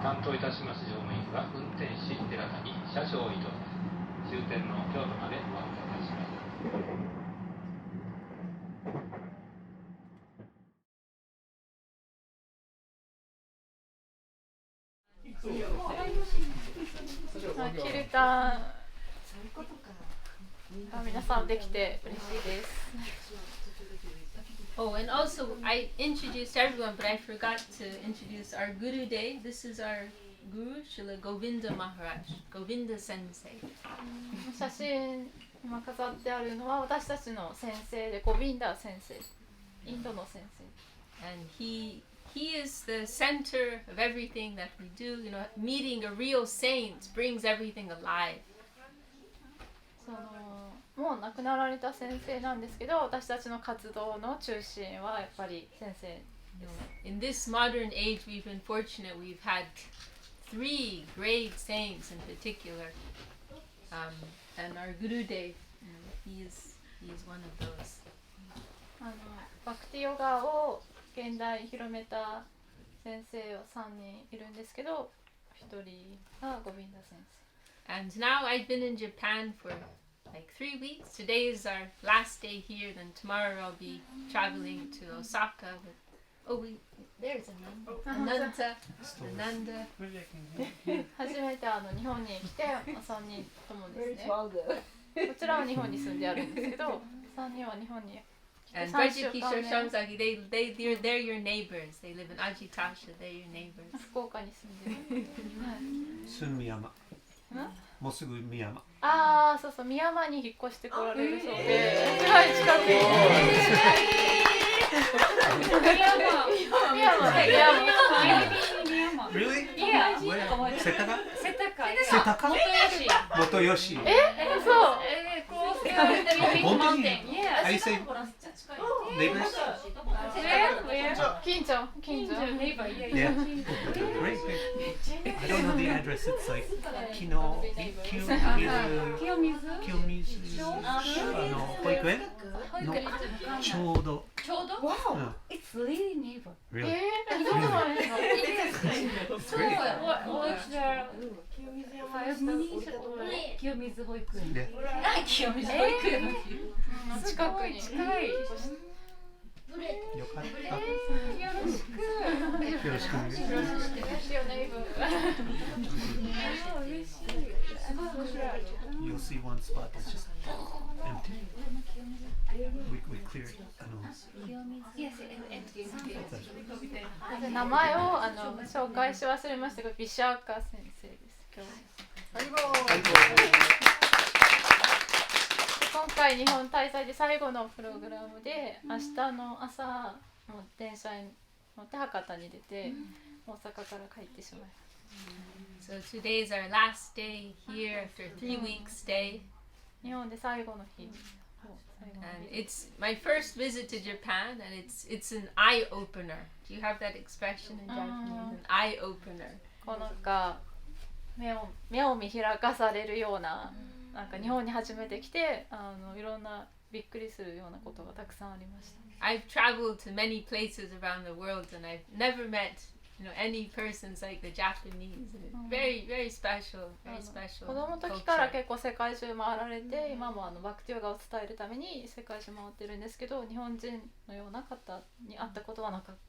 担当いたします乗務員は運転士寺田に車掌を移動。終点の京都までお案内いたします。キルタン皆さんできて嬉しいです。Oh, and also I introduced everyone, but I forgot to introduce our Guru Day. This is our Guru, Srila Govinda Maharaj, Govinda Sensei. 写真今飾ってあるのは私たちの先生でゴビンダ先生、インドの先生。And he is the center of everything that we do. You know, meeting a real saint brings everything alive. もう亡くなられた先生なんですけど、私たちの活動の中心はやっぱり先生です。In this modern age, we've been fortunate. We've had 3 great saints in particular, and our Guru Dev, he is one of those. バクティヨガを現代に広めた先生は3人いるんですけど、1人がゴビンダ先生。And now I've been in Japan for like 3 weeks. Today is our last day here. Then tomorrow I'll be traveling to Osaka. There's Ananda. 初めて日本に来て3人ともですね。こちらは日本に住んであるんですけど、3人は日本に。And Brajikishore Shamsaki, they're your neighbors. They live in Ajitasha. They're your neighbors. 福岡に住んでる。住み山。もうすぐ宮山。ああ、そうそう、宮山に引っ越してこられるそうで、すごい近くに。宮山。Really? Yeah. Where? 世田谷？世田谷。世田谷？元吉。そう。本当に？I say neighbors? Where? 近所。Neighbor. Yeah. Great. I don't know the address. It's like 清水保育園のちょうど。Wow. It's really neighbor. Really? そうなんですか。So what's the 5 minutes? 清水保育園。清水保育園。近くに。近い。よかった。よろしく。よろしくお願いします。You'll see one spot that's just empty. We cleared. Yes, empty. 名前を紹介し忘れましたが、ビシャーカ先生です。今回日本滞在で最後のプログラムで、明日の朝も電車に乗って博多に出て、大阪から帰ってしまいます。So today is our last day here after a 3-week stay. 日本で最後の日。And it's my first visit to Japan, and it's an eye opener. Do you have that expression in Japanese? An eye opener. こうなんか目を見開かされるような、なんか日本に初めて来ていろんなびっくりするようなことがたくさんありました。I've traveled to many places around the world, and I've never met any persons like the Japanese. And it's very, very special, very special. 子供の時から結構世界中回られて、今もバクティヨガを伝えるために世界中回ってるんですけど、日本人のような方に会ったことはなかった。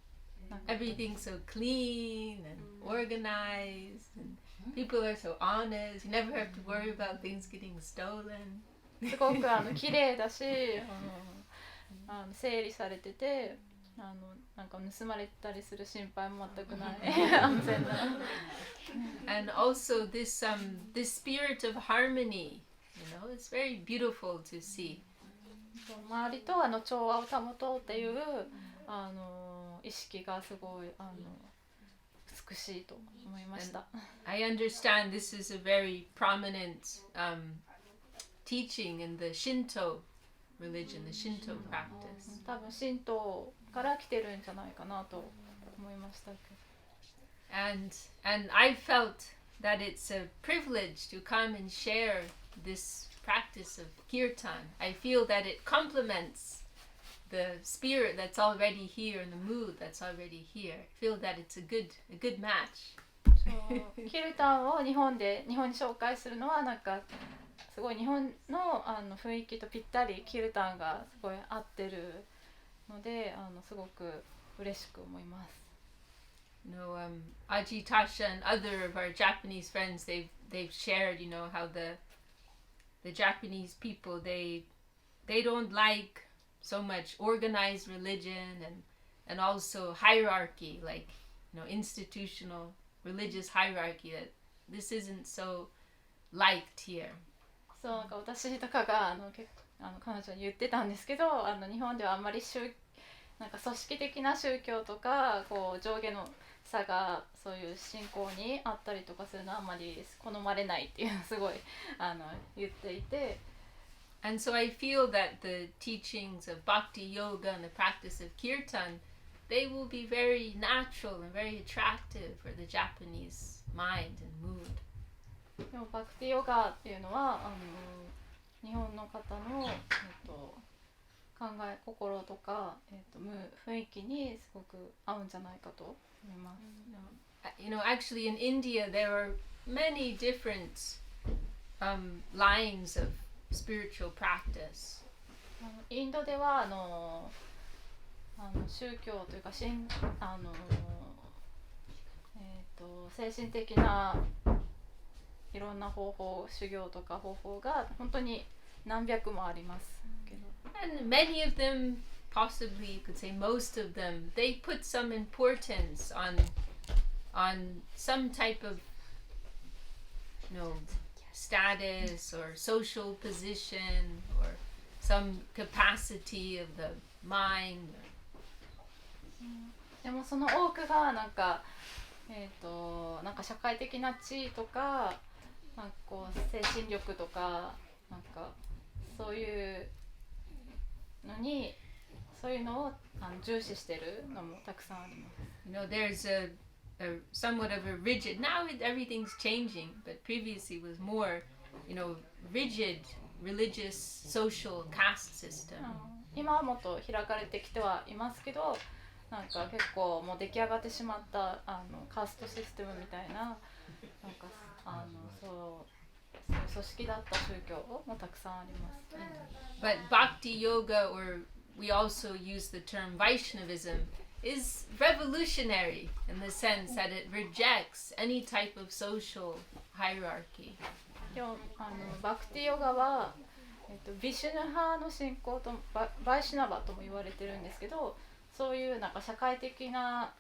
Everything's so clean and organized, and people are so honest. You never have to worry about things getting stolen. すごく綺麗だし、整理されてて、なんか盗まれたりする心配も全くない安全な。And also this spirit of harmony, it's very beautiful to see. 周りと調和を保とうっていう意識がすごい美しいと思いました。I understand this is a very prominent teaching in the Shinto religion, the Shinto practice. 多分神道から来てるんじゃないかなと思いましたけど。And I felt that it's a privilege to come and share this practice of kirtan. I feel that it complements the spirit that's already here and the mood that's already here. I feel that it's a good match. そうキルタンを日本に紹介するのはなんかすごい日本の雰囲気とぴったりキルタンがすごい合ってるのですごく嬉しく思います。Ajitasha and other of our Japanese friends, they've shared, how the Japanese people they don't like so much organized religion and also hierarchy, like institutional religious hierarchy. That this isn't so liked here. そうなんか私とかが彼女に言ってたんですけど、日本ではあんまりなんか組織的な宗教とかこう上下の差がそういう信仰にあったりとかするのはあんまり好まれないっていうのをすごい言っていて。And so I feel that the teachings of Bhakti Yoga and the practice of Kirtan, they will be very natural and very attractive for the Japanese mind and mood. でもバクティヨガっていうのは日本の方の、心とか、雰囲気にすごく合うんじゃないかと思います。Actually in India there are many different lines of spiritual practice. インドでは宗教というか精神的ないろんな方法、修行とか方法が本当に何百もありますけど。And many of them, possibly you could say most of them, they put some importance on some type of status or social position or some capacity of the mind. でもその多くがなんか社会的な地位とか、なんかこう精神力とかなんかそういうのを重視してるのもたくさんあります。There's a somewhat of a rigid. Now everything's changing, but previously was more, rigid religious social caste system. 今はもっと開かれてきてはいますけど、なんか結構もう出来上がってしまったカーストシステムみたいな、なんかそういう組織だった宗教もたくさんあります。But Bhakti Yoga, or we also use the term Vaishnavism, is revolutionary in the sense that it rejects any type of social hierarchy. でもバクティヨガは、ビシュヌ派の信仰とバイシュナバとも言われてるんですけど、そういうなんか社会的な、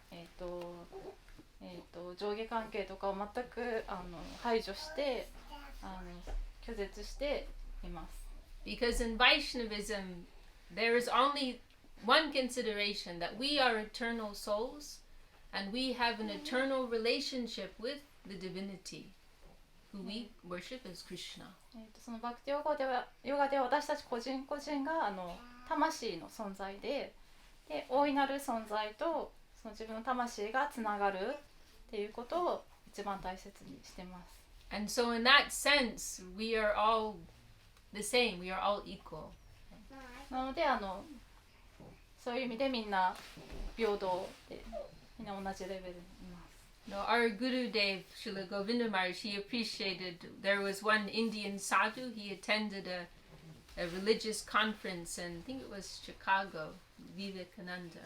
上下関係とかを全く排除して拒絶しています。Because in Vaishnavism, there is only one consideration that we are eternal souls and we have an eternal relationship with the divinity who we worship as Krishna. そのバクティヨガでは私たち個人個人が魂の存在で、大いなる存在とその自分の魂がつながるっていうことを一番大切にしてます。And so in that sense, we are all the same. We are all equal. なのでそういう意味でみんな平等でみんな同じレベルにいます。Our Guru Dev, Srila Govinda Maharaj, he appreciated, there was one Indian sadhu, he attended a religious conference in, I think it was Chicago, Vivekananda,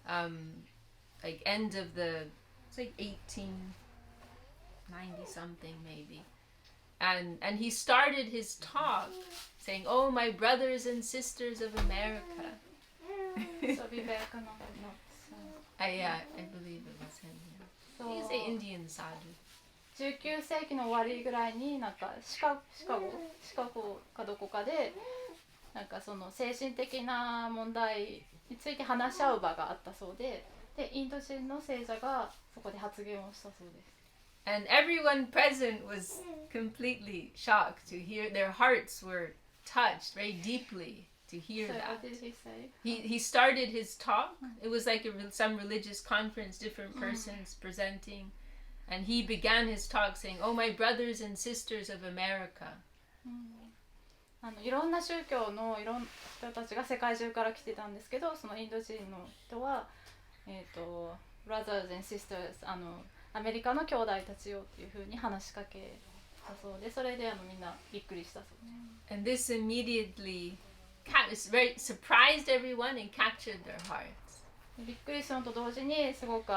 right? Like end of it's like 1890 something maybe. And he started his talk saying, "Oh, my brothers and sisters of America." So Vivekananda. Yeah, I believe it was him. He's an Indian sadhu. 19世紀の終わりぐらいになんかシカゴかどこかでなんかその精神的な問題について話し合う場があったそうで、インド人の聖者がそこで発言をしたそうです。And everyone present was completely shocked to hear. Their hearts were touched very deeply to hear So that. what did he say? He started his talk. It was like some religious conference, different persons presenting, and he began his talk saying, "Oh, my brothers and sisters of America." いろんな宗教のいろんな人たちが世界中から来てたんですけど、そのインド人の人はbrothers and sisters アメリカの兄弟たちよっていうふうに話しかけたそうで、それでみんなびっくりしたそうで And this immediately very surprised everyone and captured their hearts. びっくりしたのと同時にすごく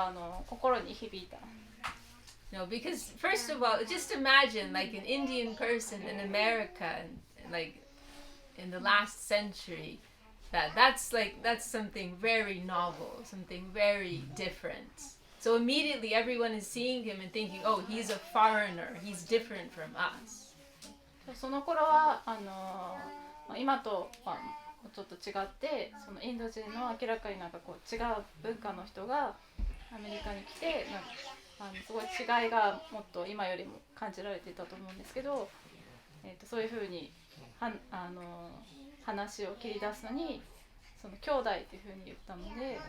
心に響いた。No, because first of all, just imagine like an Indian person in America, like in the last century. That's something very novel, something very different. So immediately everyone is seeing him and thinking, oh, he's a foreigner, he's different from us. その頃は今とはちょっと違って、そのインド人の明らかになんかこう違う文化の人がアメリカに来て、すごい違いがもっと今よりも感じられていたと思うんですけど、そういうふうに話を切り出すのにその兄弟っていうふうに言ったので。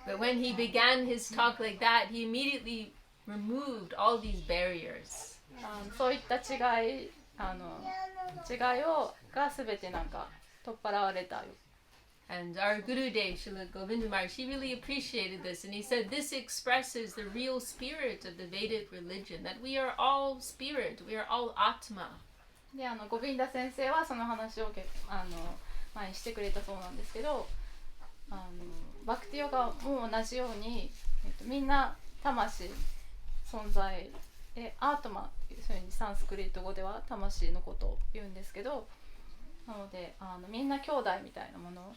But when he began his talk like that, he immediately removed all these barriers. そういった違いが全てなんか取っ払われたよ。And our Guru Dev, Srila Govinda Maharaj, he really appreciated this, and he said this expresses the real spirit of the Vedic religion, that we are all spirit, we are all Atma. でゴビンダ先生はその話を前にしてくれたそうなんですけど、バクティヨガも同じように、みんな魂存在でアートマっていうふうにサンスクリット語では魂のことを言うんですけど、なのでみんな兄弟みたいなもの。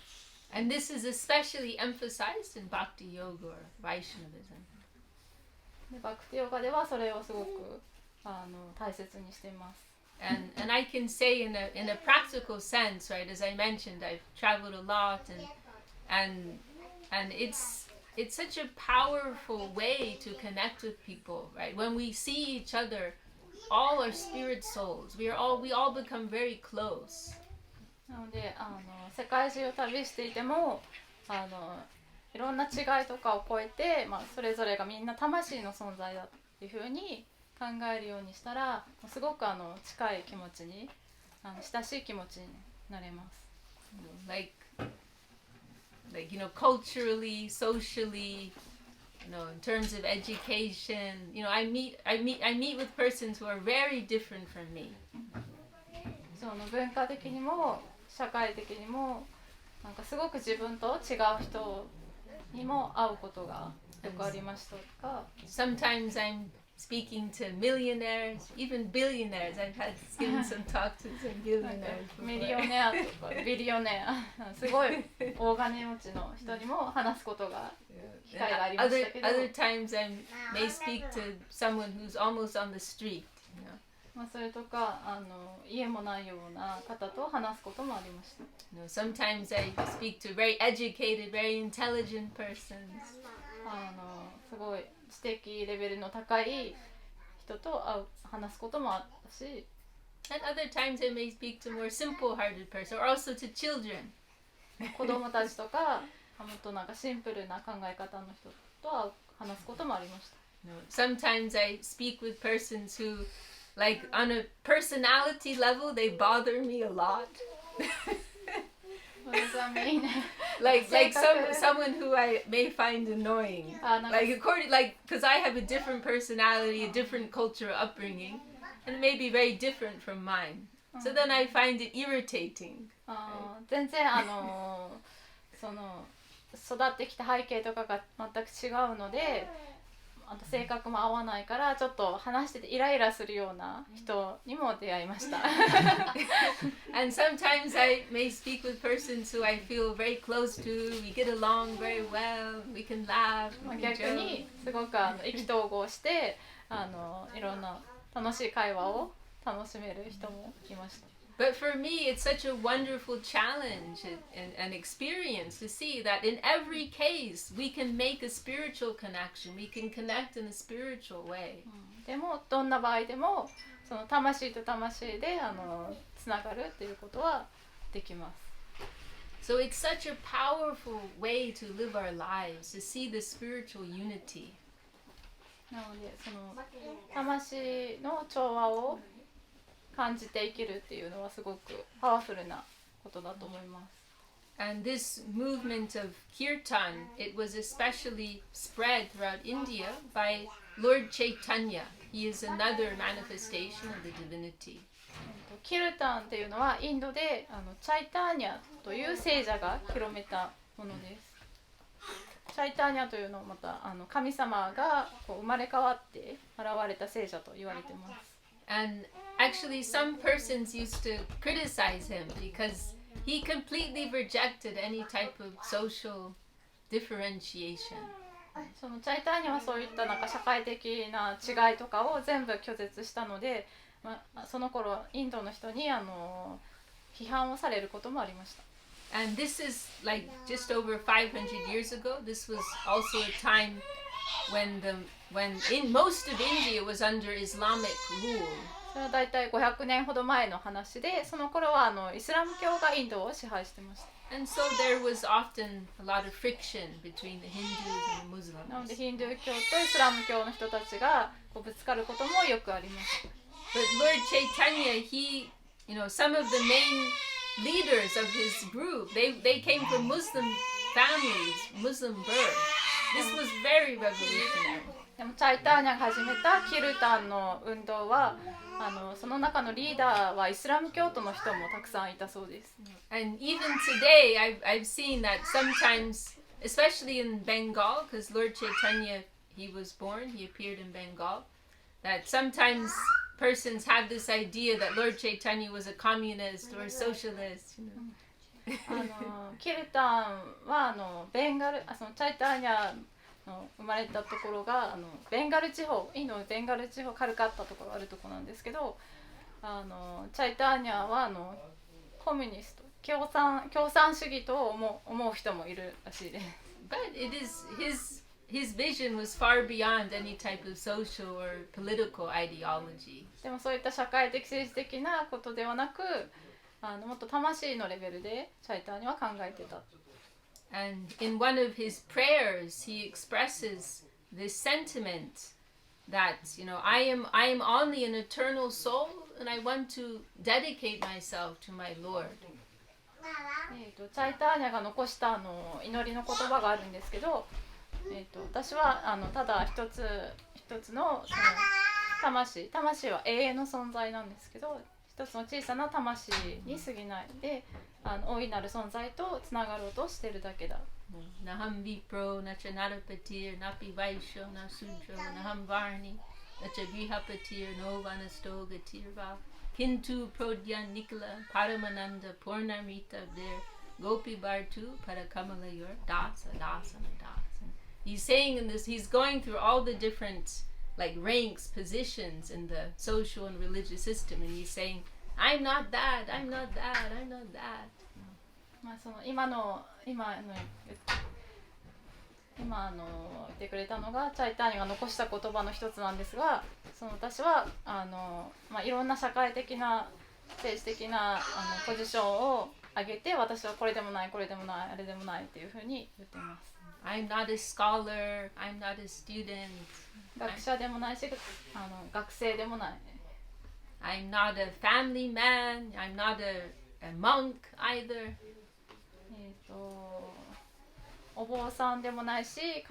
And this is especially emphasized in Bhakti Yoga or Vaishnavism. でバクティヨガではそれをすごく大切にしています。And I can say in a practical sense, right? As I mentioned, I've traveled a lot, and it's such a powerful way to connect with people, right? When we see each other, all our spirit souls, we all become very close. なので世界中を旅していてもいろんな違いとかを超えて、それぞれがみんな魂の存在だっていうふうに考えるようにしたら、すごく近い気持ちに親しい気持ちになれます。Like culturally, socially, in terms of education, I meet with persons who are very different from me. その文化的にも社会的にもなんかすごく自分と違う人にも会うことがよくありましたが、 Sometimes I'm speaking to millionaires, even billionaires. I've given some talks to some billionaires before. ミリオネアとかビリオネアすごい大金持ちの人にも話すことが機会がありましたけど、 Other times I may speak to someone who's almost on the street. それとか家もないような方と話すこともありました。Sometimes I speak to very educated, very intelligent persons. すごい知的レベルの高い人と話すこともあったし、 And other times I may speak to more simple-hearted person, or also to children. 子供たちとかもっとなんかシンプルな考え方の人と話すこともありました。 Sometimes I speak with persons who, like on a personality level, they bother me a lot. What does that mean? like someone who I may find annoying. Because I have a different personality, a different cultural upbringing, and it may be very different from mine. So then I find it irritating. 全然その育ってきた背景とかが全く違うので、性格も合わないからちょっと話しててイライラするような人にも出会いました。And sometimes I may speak with persons who I feel very close to. We get along very well. We can laugh. 逆にすごく意気投合していろんな楽しい会話を楽しめる人もいました。But for me, it's such a wonderful challenge and experience to see that in every case, we can make a spiritual connection. We can connect in a spiritual way. でもどんな場合でもその魂と魂でつながるっていうことはできます。 So it's such a powerful way to live our lives, to see the spiritual unity. なのでその魂の調和を感じて生きるっていうのはすごくパワフルなことだと思います。And this movement of kirtan, it was especially spread throughout India by Lord Chaitanya. He is another manifestation of the divinity. キルタンっていうのはインドでチャイターニャという聖者が広めたものです。チャイターニャというのはまた神様がこう生まれ変わって現れた聖者と言われています。And actually some persons used to criticize him because he completely rejected any type of social differentiation. そのチャイターニャはそういったなんか社会的な違いとかを全部拒絶したので、その頃インドの人に批判をされることもありました。And this is like just over 500 years ago. This was also a time when in most of India was under Islamic rule. それはだいたい500年ほど前の話で、その頃はイスラム教がインドを支配してました。And so there was often a lot of friction between the Hindus and the Muslims. なのでヒンドゥー教とイスラム教の人たちがこうぶつかることもよくあります。But Lord Chaitanya, some of the main leaders of his group, they came from Muslim families, Muslim birth. This was very revolutionary. でもチャイターニャが始めたキルタンの運動はその中のリーダーはイスラム教徒の人もたくさんいたそうです。And even today, I've seen that sometimes, especially in Bengal, because Lord Chaitanya, he was born, he appeared in Bengal, that sometimes persons have this idea that Lord Chaitanya was a communist or a socialist. キルタンはベンガルそのチャイターニャの生まれたところがベンガル地方、インドのベンガル地方カルカッタとかがあるところなんですけど、チャイターニャはコミュニスト共産主義と思う人もいるらしいです。But it is his vision was far beyond any type of social or political ideology. でもそういった社会的政治的なことではなく、もっと魂のレベルでチャイターニャは考えてた。And in one of his prayers, he expresses this sentiment that, I am only an eternal soul, and I want to dedicate myself to my Lord. チャイターニャが残した祈りの言葉があるんですけど、私はただ一つの魂は永遠の存在なんですけど、一つの小さな魂に過ぎないで、大いなる存在とつながろうとしているだけだ。Naham vipro, nacha narapatir, napi vaishyo, na sudro, naham varni, nacha vihapatir, no vanastogatir va, kintu prodyan nikala, paramananda, purnamita der, gopi bartu, parakamalayor, dasa, dasa, dasa. He's saying in this, he's going through all the different ranks, positions in the social and religious system, and he's saying, I'm not that, I'm not that, I'm not that. その今言ってくれたのがチャイターニャが残した言葉の一つなんですが、私はいろんな社会的な政治的なポジションを上げて、私はこれでもないこれでもないあれでもないっていうふうに言っています。I'm not a scholar, I'm not a student. 学者でもないし、学生でもない。I'm not a family man, I'm not a monk either. お坊さんでもないし、家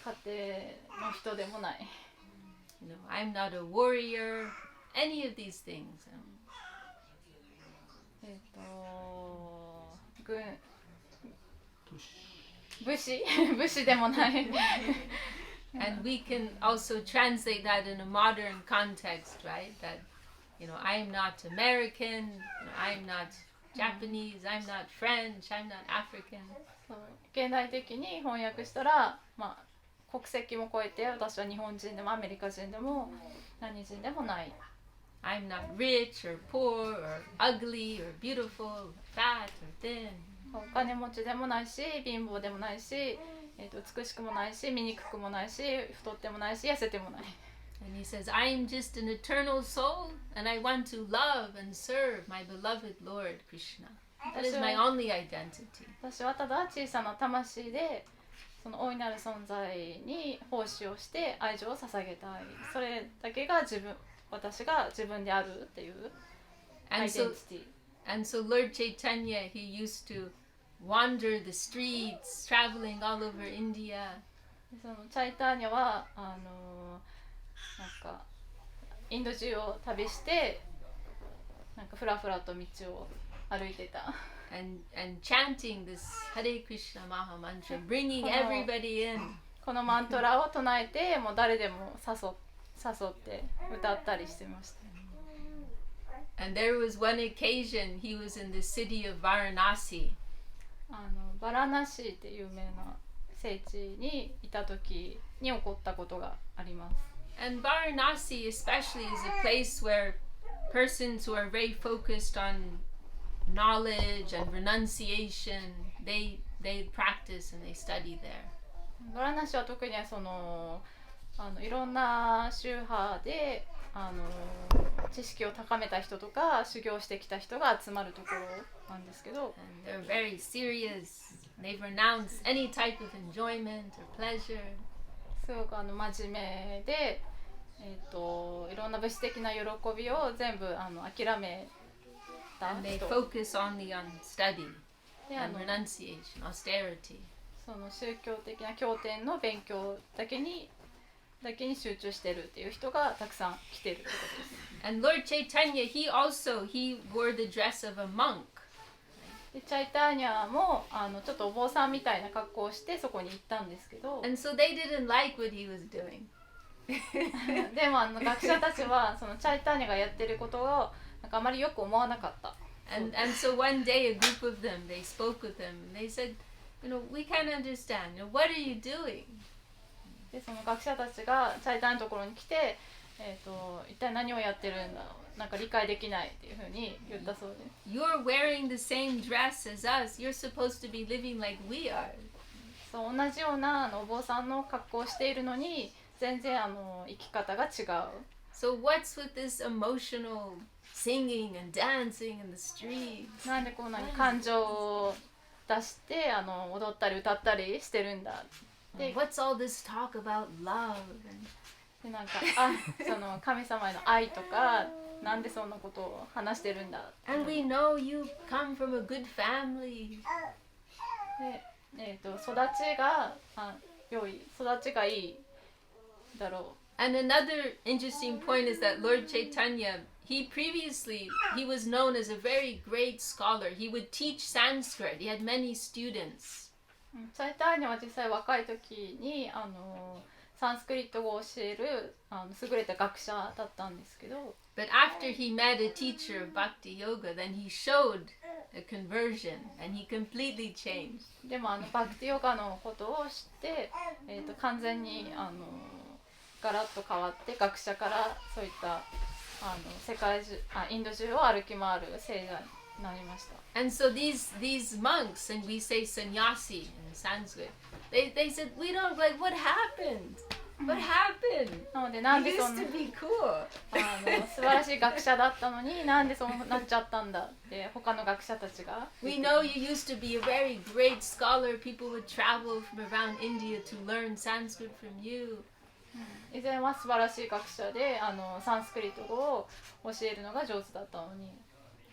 庭の人でもない。I'm not a warrior, any of these things. 武士でもない。And we can also translate that in a modern context, right? That, I'm not American, I'm not Japanese, I'm not French, I'm not African. 現代的に翻訳したら、国籍も超えて、私は日本人でもアメリカ人でも何人でもない。I'm not rich or poor or ugly or beautiful, or fat or thin. お金持ちでもないし、貧乏でもないし、美しくもないし、醜くもないし、太ってもないし、痩せてもない。And he says, I am just an eternal soul, and I want to love and serve my beloved Lord Krishna. That is my only identity. 私はただ小さな魂で、その大いなる存在に奉仕をして愛情を捧げたい。それだけが私が自分であるっていうアイデンティティ。And so Lord Chaitanya, he used to wander the streets, traveling all over India. そのチャイターニャはなんかインド中を旅してなんかふらふらと道を歩いてた。And chanting this Hare Krishna Maha Mantra, bringing everybody in. このマントラを唱えて、もう誰でも誘って歌ったりしてました。And there was one occasion he was in the city of Varanasi. バラナシって有名な聖地にいた時に起こったことがあります。And Varanasi especially is a place where persons who are very focused on knowledge and renunciation, they practice and they study there. バラナシは特にそのいろんな宗派で知識を高めた人とか修行してきた人が集まるところなんですけど、 And they're very serious. They renounce any type of enjoyment or pleasure. すごく真面目で、いろんな物質的な喜びを全部諦めた And they 人 focus only on study で and renunciation, austerity. その宗教的な経典の勉強だけに集中してるっていう人がたくさん来てるってことです。 And Lord Chaitanya, he wore the dress of a monk. でチャイターニャもちょっとお坊さんみたいな格好をしてそこに行ったんですけど、 And so they didn't like what he was doing. でも学者たちはそのチャイターニャがやってることをなんかあまりよく思わなかった。 And so one day a group of them, they spoke with him and they said, we can't understand. What are you doing? でその学者たちがチャイターニャのところに来て、一体何をやってるんだろう、なんか理解できないっていうふうに言ったそうです。 You're wearing the same dress as us. You're supposed to be living like we are. そう同じようなお坊さんの格好をしているのに全然生き方が違う。 So what's with this emotional singing and dancing in the streets? なんでこんなに感情を出して踊ったり歌ったりしてるんだって。 What's all this talk about love? でなんかその神様への愛とかなんでそんなことを話してるんだって。 And we know you come from a good family. で育ちがいいだろう。 And another interesting point is that Lord Chaitanya, he was known as a very great scholar. He would teach Sanskrit. He had many students. チャイターニャは実際若い時にサンスクリット語を教える優れた学者だったんですけど、 But after he met a teacher of Bhakti Yoga, then he showed a conversion and he completely changed. でもバクティヨガのことを知って、完全にガラッと変わって学者からそういったインド中を歩き回る聖者になりました。 And so these monks, and we say sannyasi in Sanskrit, they said, we don't like, what happened? What happened? なのでなん You でそ used んな to be cool. 素晴らしい学者だったのになんでそうなっちゃったんだって他の学者たちが We know you used to be a very great scholar. People would travel from around India to learn Sanskrit from you. 以前は素晴らしい学者でサンスクリット語を教えるのが上手だったのに。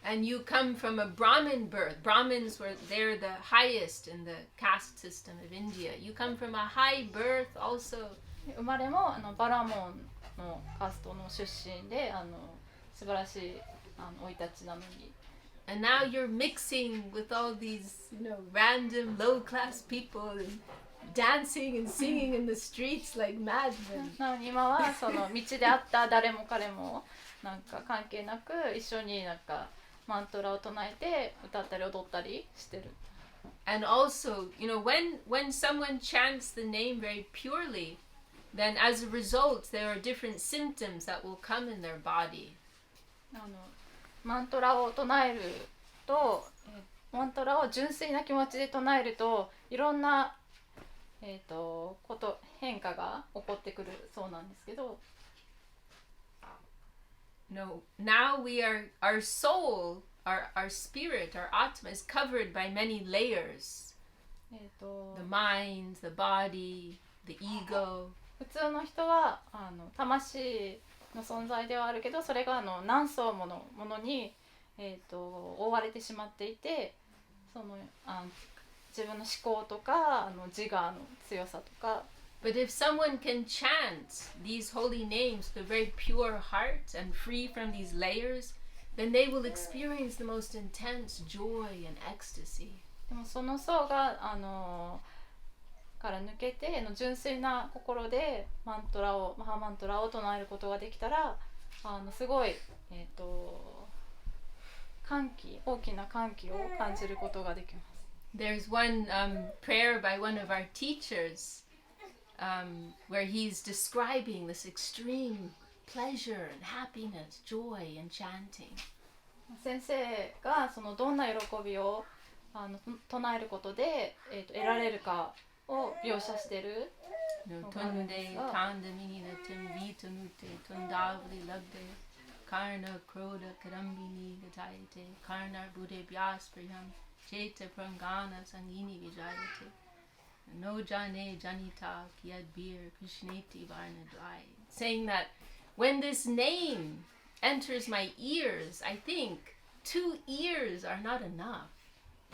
And you come from a Brahmin birth. Brahmins they're the highest in the caste system of India. You come from a high birth also. 生まれもバラモンのカーストの出身で素晴らしい生い立ちなのに。 And now you're mixing with all these, random low-class people and dancing and singing in the streets like madmen. なのに今はその道で会った誰も彼もなんか関係なく一緒になんかマントラを唱えて歌ったり踊ったりしてる。 And also, when someone chants the name very purely, then as a result, there are different symptoms that will come in their body. マントラを唱えると、マントラを純粋な気持ちで唱えるといろんな、変化が起こってくるそうなんですけど、 Now our soul, our spirit, our atma is covered by many layers. The mind, the body, the ego. 普通の人は魂の存在ではあるけどそれが何層ものものに、覆われてしまっていて、その自分の思考とか自我の強さとか。But if someone can chant these holy names with a very pure heart and free from these layers, then they will experience the most intense joy and ecstasy. でもその層がから抜けて純粋な心でマハマントラを唱えることができたら、すごい大きな歓喜を感じることができます。There's one prayer by one of our teachers where he's describing this extreme pleasure and happiness, joy and chanting. 先生がどんな喜びを唱えることで、得られるかを描写しているのがあるんですが、Karna Kroda Karambini Gajayate Karna Bude Vyaspriyam Cheta Prangana Sangini Vijayate No Jane Janita Kiad Bir Krishneti Varna Dwai, saying that when this name enters my ears, I think 2 ears are not enough.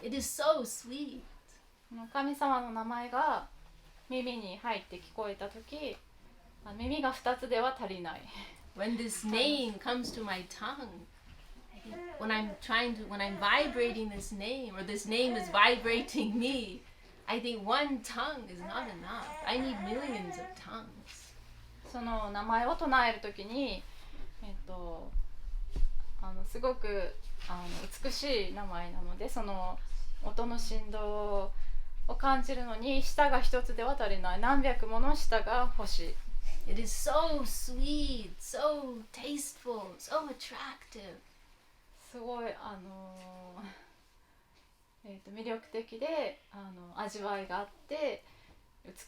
It is so sweet. 神様の名前が耳に入って聞こえたとき、耳が2つでは足りない。When this name comes to my tongue, when I'm vibrating this name, or this name is vibrating me, I think one tongue is not enough. I need millions of tongues. その名前を唱えるときに、すごく美しい名前なので、その音の振動を感じるのに舌が一つでは足りない。何百もの舌が欲しい。It is so sweet, so tasteful, so attractive. すごい魅力的で味わいがあって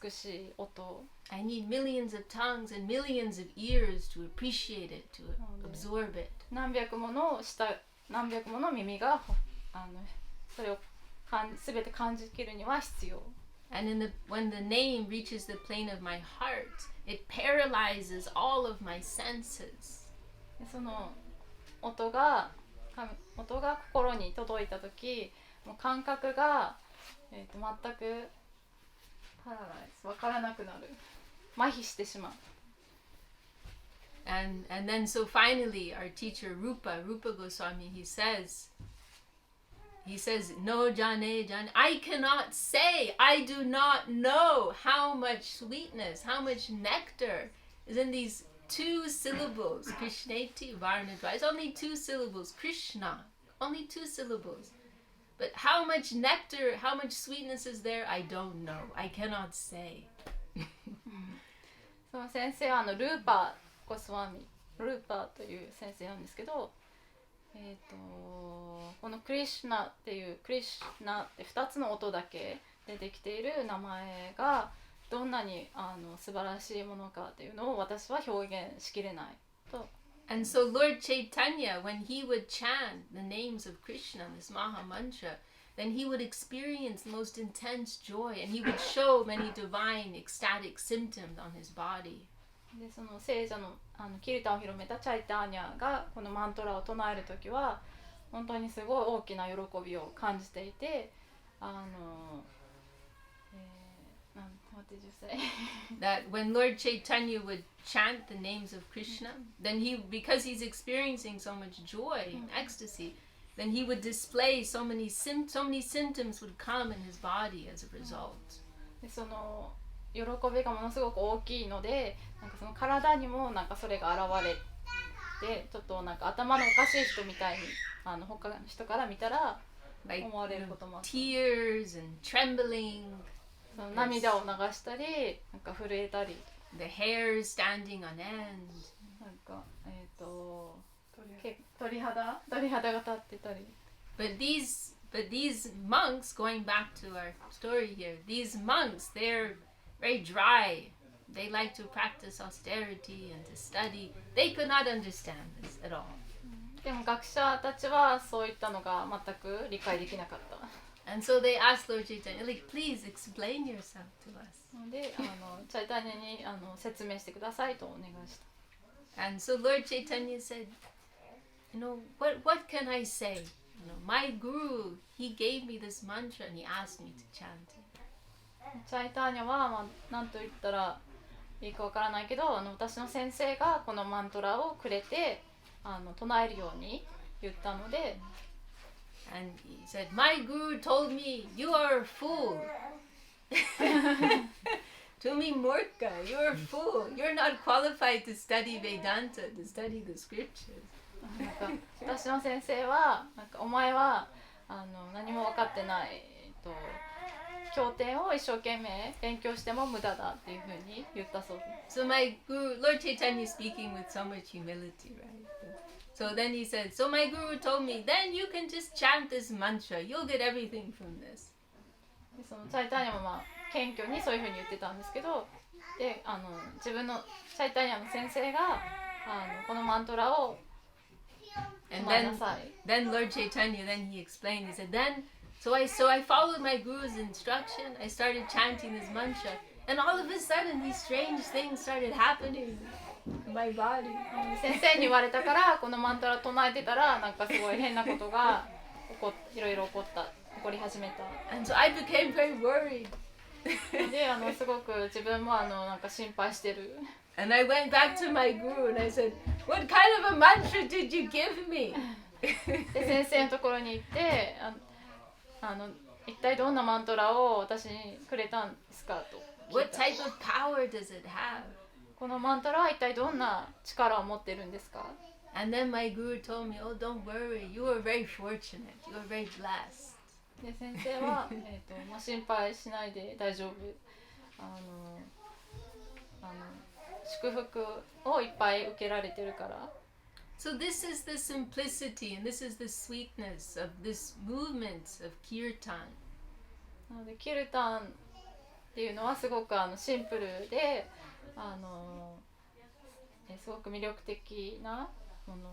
美しい音。I need millions of tongues and millions of ears to appreciate it, to absorb it. 何百もの耳がそれを全て感じきるには必要。And when the name reaches the plane of my heart, it paralyzes all of my senses. その音が心に届いたとき、もう感覚が、全くパラライズ分からなくなる。麻痺してしまう。And then so finally our teacher Rupa Goswami, he says, no jane, I cannot say, I do not know how much sweetness, how much nectar is in these 2 syllables, Krishneti Varnadva. It's only 2 syllables, Krishna, only 2 syllables. But how much nectar, how much sweetness is there, I don't know. I cannot say. その先生はルーパーゴスワミ、ルーパーという先生なんですけど、このクリシュナっていうクリシュナって2つの音だけでできている名前がどんなに素晴らしいものかっていうのを私は表現しきれないと。And so Lord Chaitanya, when he would chant the names of Krishna, this Maha Mantra, then he would experience the most intense joy, and he would show many divine ecstatic symptoms on his body. でその聖者のキルタを広めたチャイターニャがこのマントラを唱えるときは本当にすごい大きな喜びを感じていて、what did you say? That when Lord Chaitanya would chant the names of Krishna, then because he's experiencing so much joy and ecstasy, then he would display so many symptoms would come in his body as a result. でその喜びがものすごく大きいので、なんかその体にもなんかそれが現れて、ちょっとなんか頭のおかしい人みたいに他の人から見たら思われることもある。Tears and trembling. その涙を流したり、なんか震えたり。The hair standing on end. なんか鳥肌が立ってたり。But these monks, going back to our story here, these monks, they're very dry. They like to practice austerity and to study. They could not understand this at all. でも学者たちはそういったのが全く理解できなかった。And so they asked Lord Chaitanya, like, please explain yourself to us. で、チャイタニャに説明してくださいとお願いした。And so Lord Chaitanya said, what can I say? My guru, he gave me this mantra and he asked me to chant it. チャイターニャは、何と言ったらいいかわからないけど、私の先生がこのマントラをくれて唱えるように言ったので、And he said, my guru told me, you are a fool. To me, Murka, you're a fool. You're not qualified to study Vedanta, to study the scriptures. 私の先生はお前は何も分かってない、経典を一生懸命勉強しても無駄だっていうふうに言ったそうです。So my guru, Lord Chaitanya is speaking with so much humility, right? So then he said, so my guru told me, then you can just chant this mantra. You'll get everything from this. でそのチャイターニャも謙虚にそういうふうに言ってたんですけど、で自分のチャイターニャの先生がこのマントラを And then Lord Chaitanya, then he explained, he said, so I followed my guru's instruction, I started chanting this mantra, and all of a sudden these strange things started happening in my body. 先生に言われたからこのマントラ唱えてたらなんかすごい変なことがいろいろ起こり始めた。 And so I became very worried. ですごく自分もなんか心配してる。And I went back to my guru and I said, what kind of a mantra did you give me? で先生のところに行って一体どんなマントラを私にくれたんですかと。 What type of power does it have? このマントラは一体どんな力を持ってるんですか。 And then my guru told me, oh, don't worry, you are very fortunate, you are very blessed. で先生は、心配しないで大丈夫。祝福をいっぱい受けられてるから。 So this is the simplicity and this is the sweetness of this movement of kirtan. なのでキルタンっていうのはすごくシンプルですごく魅力的なもの。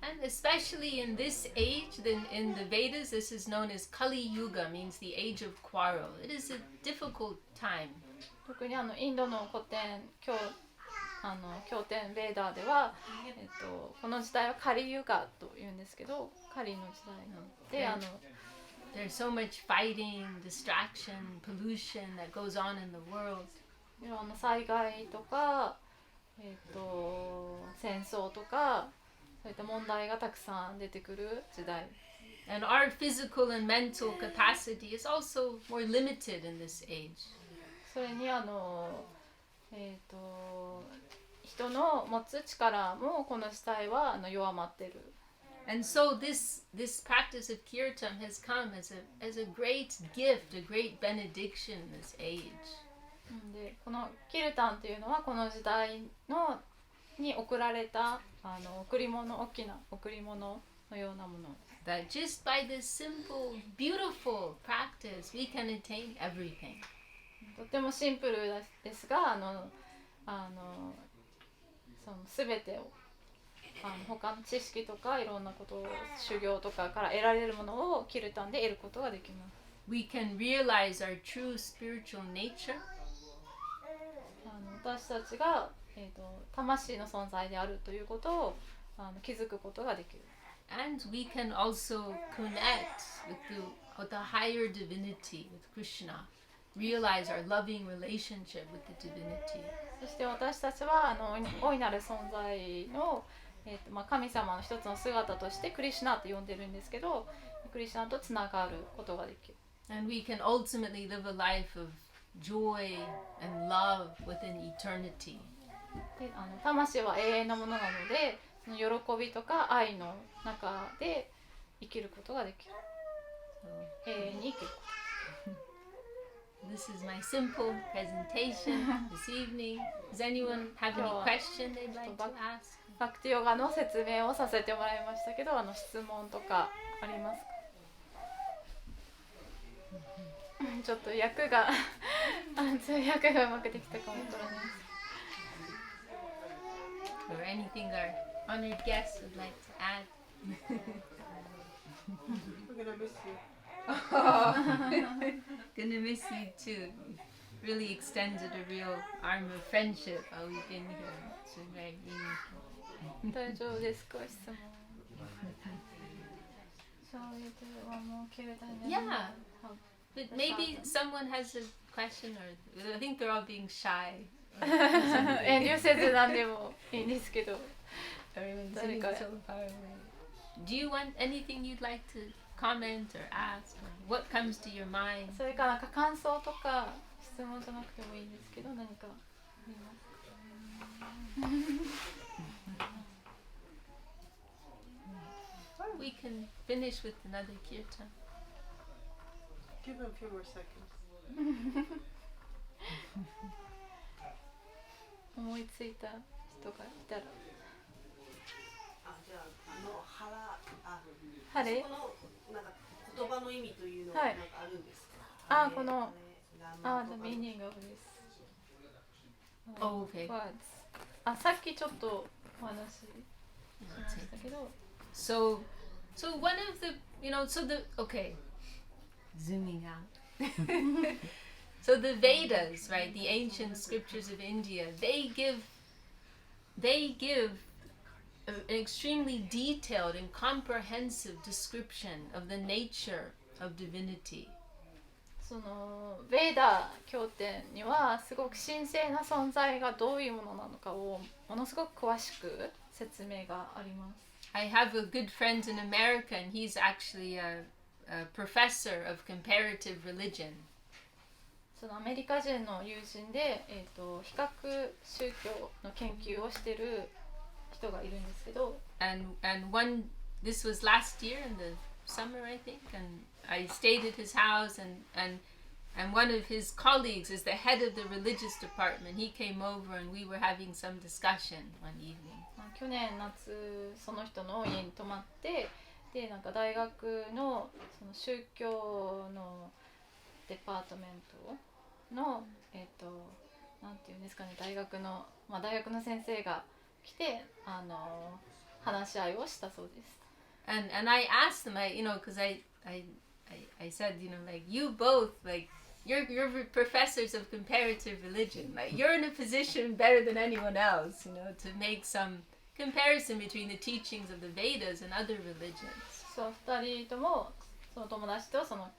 And especially in this age, in the Vedas, this is known as Kali Yuga, means the age of quarrel. It is a difficult time. 特にインドの古典経典ベーダーでは、この時代はカリユガというんですけど、カリの時代なのでThere's so much fighting, distraction, pollution that goes on in the world. いろんな災害とか、戦争とかそういった問題がたくさん出てくる時代。 And our physical and mental capacity is also more limited in this age. それに人の持つ力もこの時代は弱まってる。 And so this practice of kirtan has come as a great gift, a great benediction in this age. でこのキルタンというのはこの時代に贈られた贈り物、大きな贈り物のようなもの。 That just by this simple, beautiful practice, we can attain everything. とてもシンプルですが、その全てを他の知識とかいろんなことを修行とかから得られるものをキルタンで得ることができます。 We can realize our true spiritual nature. 私たちが、魂の存在であるということを気づくことができる。 And we can also connect with the higher divinity, with Krishna. Realize our loving relationship with the divinity. そして私たちは大いなる存在の、神様の一つの姿としてクリシュナと呼んでるんですけど、クリシュナとつながることができる。 And we can ultimately live a life of joy and love within eternity. で魂は永遠のものなので、その喜びとか愛の中で生きることができる。永遠に生きること。 This is my simple presentation this evening. Does anyone have any question they'd like to ask? バクティヨガの説明をさせてもらいましたけど、質問とかありますか？ちょっと訳が通訳がうまくできたかもわからないです。 Or anything our honored guests would like to add? We're gonna miss you. Gonna miss you too. Really extended a real arm of friendship while we've been here. It's been very meaningful. 大丈夫ですか？質問。Shall we do one more Q&A? Yeah. How- But maybe someone has a question, or I think they're all being shy. 遠慮せず何でもいいんですけど Everyone's 誰 sitting か so far away. Do you want anything you'd like to comment or ask? Or what comes to your mind? それかなんか感想とか質問じゃなくてもいいんですけど何かありますか Or we can finish with another kirtan. Give him a few more seconds. 思いついた人がいたらじゃあ晴れこのなんか言葉の意味というのははいなんかあるんですか？このthe の meaning of this Oh, okay. words さっきちょっとお話ししましたけど So one of the, okay, zooming out. So the Vedas, right, the ancient scriptures of India, they give an extremely detailed and comprehensive description of the nature of divinity. そのベーダ経典にはすごく神聖な存在がどういうものなのかをものすごく詳しく説明があります。I have a good friend in America, and he's actually a professor of comparative religion. そのアメリカ人の友人で、比較宗教の研究をしている人がいるんですけど、And this was last year in the summer, I think, and I stayed at his house, and one of his colleagues is the head of the religious department. He came over, and we were having some discussion one evening. 去年夏その人の家に泊まってでなんか大学のその宗教のデパートメントのなんていうんですかね大学の先生が来て話し合いをしたそうです。And I asked them, because I said, like you both, like you're professors of comparative religion, like you're in a position better than anyone else, to make some comparison between the teachings of the Vedas and other religions. そう2人ともその友達とその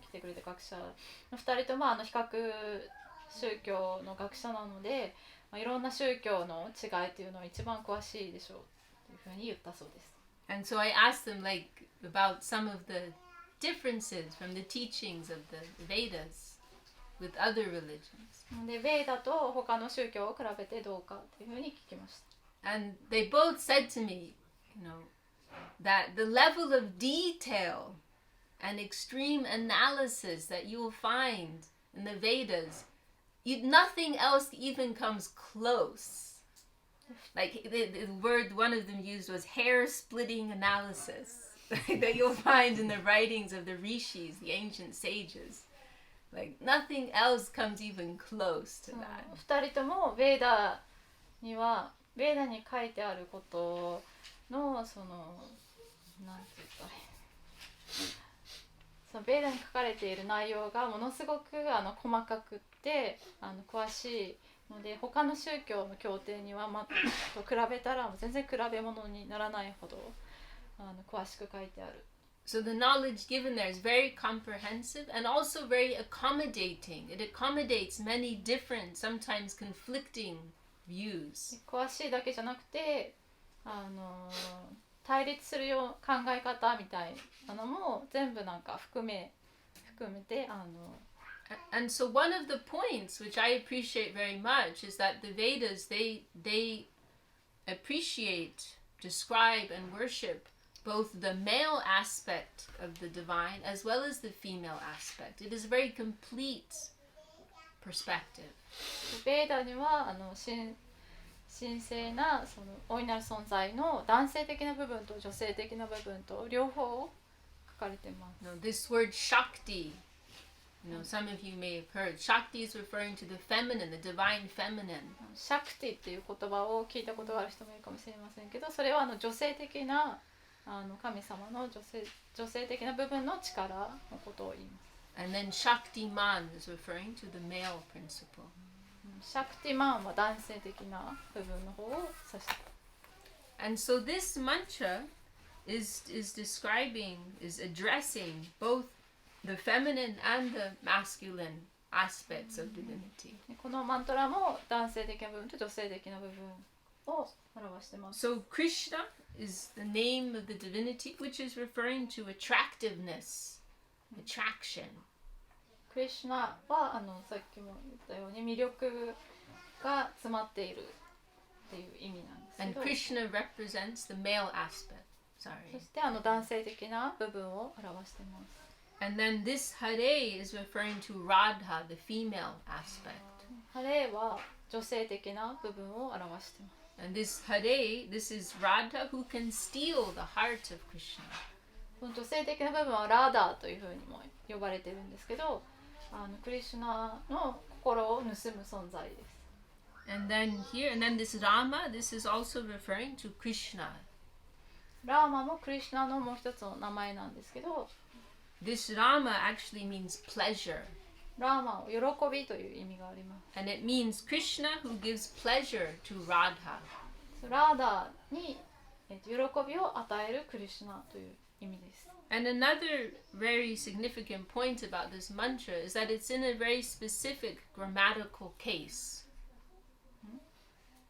来てくれた学者の2人とも比較宗教の学者なので、いろんな宗教の違いというのは一番詳しいでしょうというふうに言ったそうです。And so I asked them like about some of the differences from the teachings of the Vedas with other religions. でベーダと他の宗教を比べてどうかというふうに聞きました。And they both said to me, that the level of detail and extreme analysis that you will find in the Vedas, nothing else even comes close. Like the word one of them used was hair-splitting analysis that you'll find in the writings of the rishis, the ancient sages. Like nothing else comes even close to that. 2人ともベーダに書いてあることのそのなんていうかそのベーダに書かれている内容がものすごく細かくって詳しいので他の宗教の経典にはと比べたら全然比べ物にならないほど詳しく書いてある。So the knowledge given there is very comprehensive and also very accommodating. It accommodates many different, sometimes conflicting views. 詳しいだけじゃなくて対立するよう考え方みたいなのも全部なんか含めてAnd so one of the points which I appreciate very much is that the Vedas they appreciate, describe and worship both the male aspect of the divine as well as the female aspect. It is a very complete perspective. ベーダには神聖なその大いなる存在の男性的な部分と女性的な部分と両方書かれています。This word Shakti, some of you may have heard. Shakti is referring to the feminine, the divine feminine. シャクティっていう言葉を聞いたことがある人もいるかもしれませんけど、それは女性的な神様の女性的な部分の力のことを言います。And then Shaktiman is referring to the male principle. シャクティマンは男性的な部分の方を指している。And so this mantra is describing, is addressing both the feminine and the masculine aspects of divinity. このマントラも男性的な部分と女性的な部分を表してます。 So Krishna is the name of the divinity, which is referring to attractiveness, attraction. クリシュナはさっきも言ったように魅力が詰まっているっていう意味なんですけ And ど、 Krishna represents the male aspect. そ Sorry. して男性的な部分を表しています。 And then this Hare is referring to Radha, the female aspect. ハレーは女性的な部分を表しています。 And this Hare, this is Radha who can steal the heart of Krishna. この女性的な部分はラーダーというふうにも呼ばれてるんですけど、クリシュナの心を盗む存在です。 And then here, and then this Rama, this is also referring to Krishna. ラーマもクリシュナのもう一つの名前なんですけど、 This Rama actually means pleasure. ラーマは喜びという意味があります。 And it means Krishna who gives pleasure to Radha. ラーダーに喜びを与えるクリシュナという意味です。 And another very significant point about this mantra is that it's in a very specific grammatical case.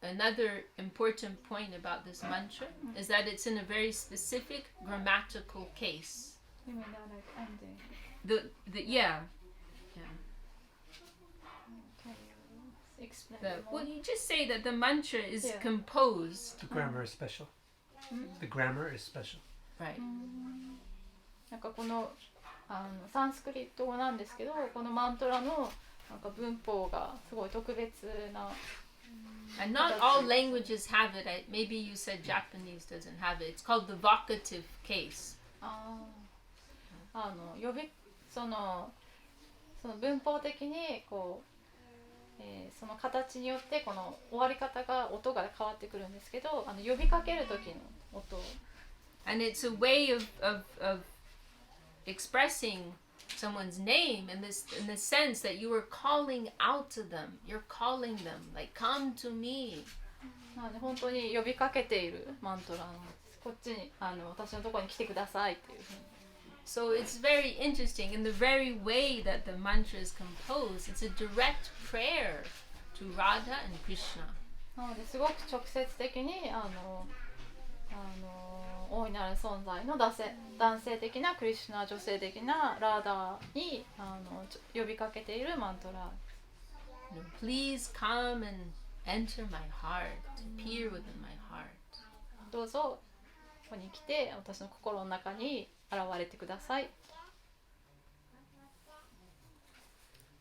Another important point about this mantra is that it's in a very specific grammatical case. You mean that like ending? Yeah. Can you explain Well, more? you just say that the mantra is Yeah. composed. The grammar is special. The grammar is special. Right. なんかこのサンスクリット語なんですけど、このマントラのなんか文法がすごい特別な。 And not all languages have it. Maybe you said Japanese doesn't have it. It's called the vocative case. その文法的にこう、その形によってこの終わり方が音が変わってくるんですけど、呼びかける時の音。 And it's a way of expressing someone's name in the sense that you are calling out to them. You're calling them like, come to me. なので本当に呼びかけているマントラなんです。こっちに私のところに来てくださいっていうふうに。 So it's very interesting in the very way that the mantra is composed. It's a direct prayer to Radha and Krishna. なのですごく直接的に大いなる存在の男性的なクリシュナ、女性的なラーダーに呼びかけているマントラ。 Please come and enter my heart, appear within my heart. どうぞここに来て私の心の中に現れてください。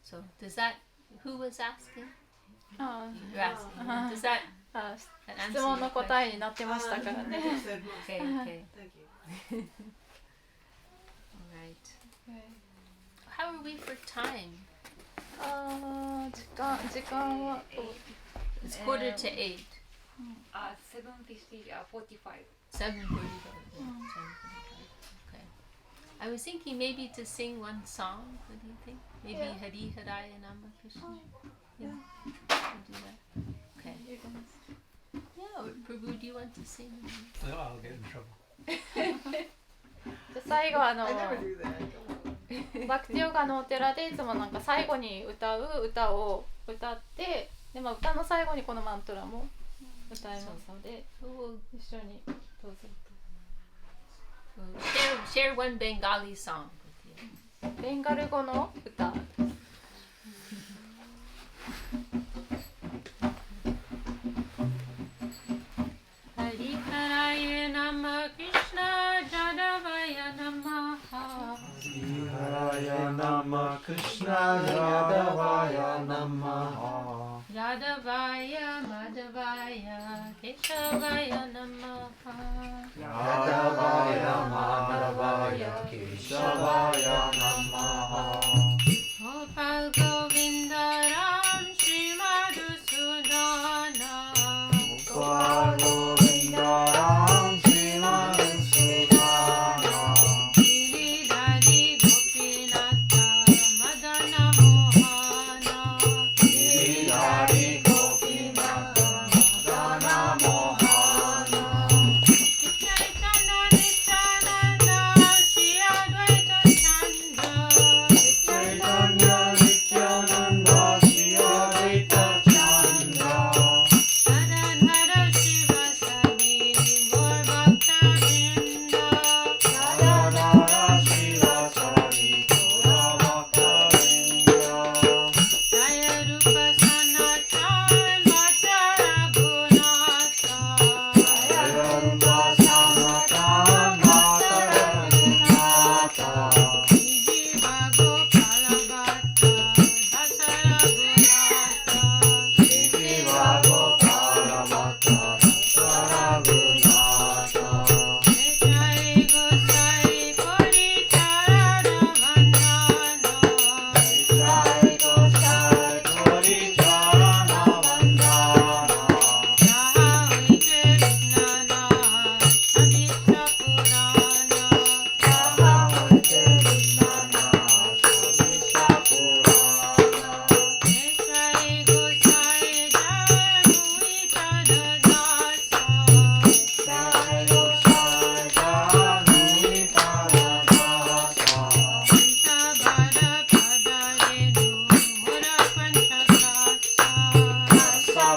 So does that? Who was asking? あ You're asking. Does that? あ answer 質問の your 答えになってましたからね。 Okay, okay. Thank you. All right. How are we for time? 時間は It's quarter to 8. 7:50 45 7:45. Okay. I was thinking maybe to sing one song. What do you think? Maybe Yeah. Hari Haraya Nama Krishna. Yeah. We'll do that. Okay. Yeah. Or Prabhu, do you want to sing? I'll get in trouble. じゃあ最後 I never do that. バクティヨガのお寺でいつもなんか最後に歌う歌を歌って、で歌の最後にこのマントラも歌いますので、 We'll 一緒にどうぞ。 share one Bengali song with you. ベンガル語の歌。Hari Haraya Nama Krishna Jadavaya Namaha. Haraya Nama Krishna Yadavaya Namaha Yadavaya Madhavaya Keshavaya Namaha. Yadavaya Madhavaya Keshavaya Namaha Gopal Govinda Ram Shri Madhusudana. Gopal Govinda Ram Shri Madhusudana Giridhari Gopinatha Madana Mohana. Giridhari Gopinatha Madana Mohana Chaitanya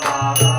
Thank you.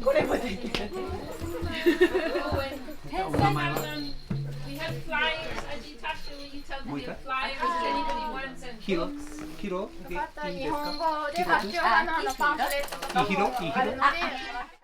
これもできる。お名前は We have flyers. Ajitasha, will you tell them we have flyers? Anybody wants and ヒロ books? ヒロでいいです日本か語で発表のパンフレットとかもあるので。